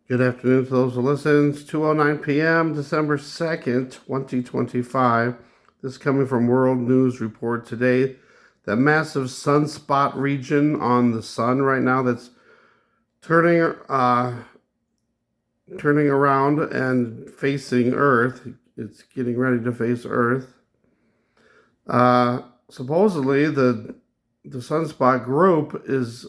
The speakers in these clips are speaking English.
Good afternoon to those who listen. It's 2:09 p.m., December 2nd, 2025. This is coming from World News Report today. That massive sunspot region on the sun right now that's turning around and facing Earth. It's getting ready to face Earth. Supposedly, the sunspot group is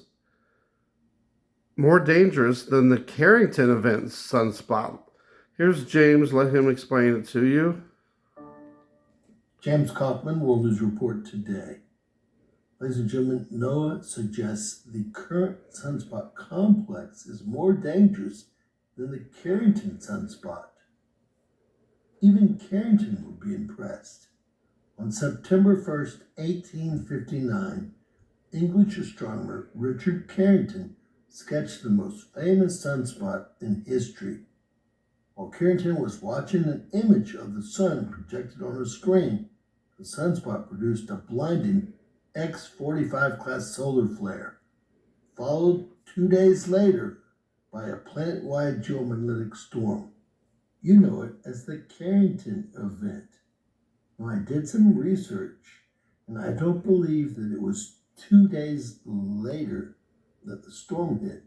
more dangerous than the Carrington event sunspot. Here's James. Let him explain it to you. James Kaufman, World News Report today. Ladies and gentlemen, NOAA suggests the current sunspot complex is more dangerous than the Carrington sunspot. Even Carrington would be impressed. On September 1st, 1859, English astronomer Richard Carrington sketched the most famous sunspot in history. While Carrington was watching an image of the sun projected on a screen, the sunspot produced a blinding X 45 solar flare, followed 2 days later by a planet-wide geomagnetic storm. You know it as the Carrington event. Now, I did some research, and I don't believe that it was 2 days later that the storm hit.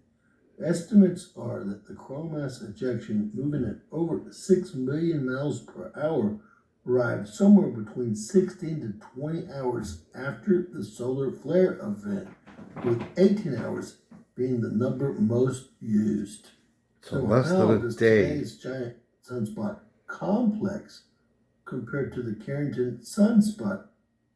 Estimates are that the coronal mass ejection, moving at over 6 million miles per hour, arrived somewhere between 16 to 20 hours after the solar flare event, with 18 hours being the number most used. So less than a day. Today's giant sunspot complex compared to the Carrington sunspot?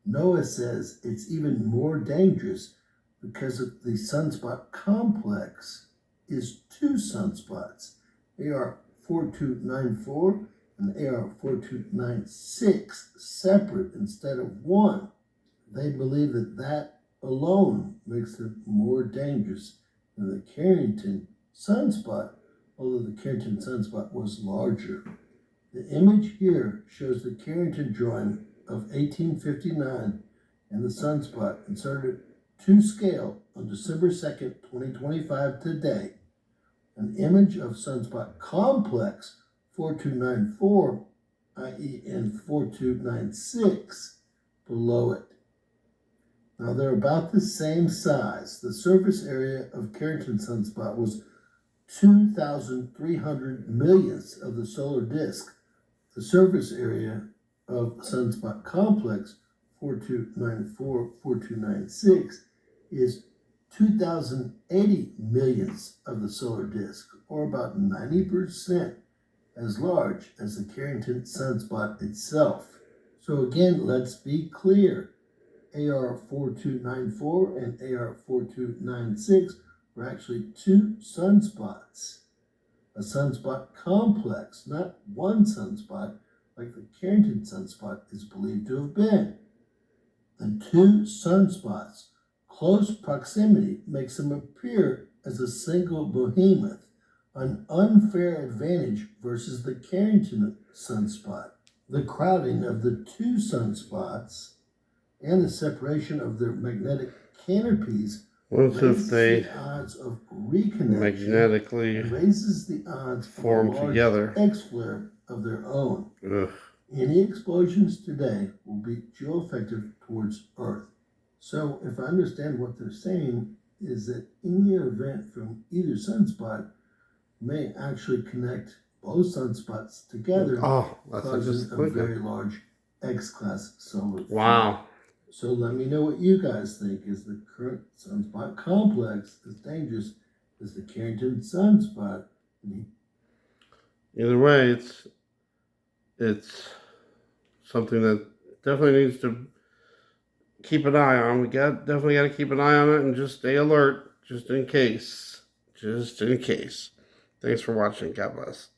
NOAA says it's even more dangerous because of the sunspot complex is two sunspots, AR 4294 and AR 4296, separate instead of one. They believe that alone makes it more dangerous than the Carrington sunspot, although the Carrington sunspot was larger. The image here shows the Carrington drawing of 1859 and the sunspot inserted to scale on December 2nd, 2025 today. An image of sunspot complex 4294, i.e. and 4296 below it. Now they're about the same size. The surface area of Carrington sunspot was 2,300 millionths of the solar disk. The surface area of sunspot complex 4294-4296 is 2,080 millionths of the solar disk, or about 90% as large as the Carrington sunspot itself. So again, let's be clear. AR 4294 and AR 4296 were actually two sunspots. A sunspot complex, not one sunspot, like the Carrington sunspot is believed to have been. The two sunspots' close proximity makes them appear as a single behemoth, an unfair advantage versus the Carrington sunspot. The crowding of the two sunspots and the separation of their magnetic canopies If they the odds of reconnection, magnetically raises the odds form of a large together. X flare of their own. Ugh. Any explosions today will be geoeffective towards Earth. So if I understand what they're saying is that any event from either sunspot may actually connect both sunspots together, causing a very large X-class solar flare. Wow. So let me know what you guys think. Is the current sunspot complex as dangerous as the Carrington sunspot? Either way, it's something that definitely needs to keep an eye on. We definitely got to keep an eye on it and just stay alert, just in case. Just in case. Thanks for watching. God bless.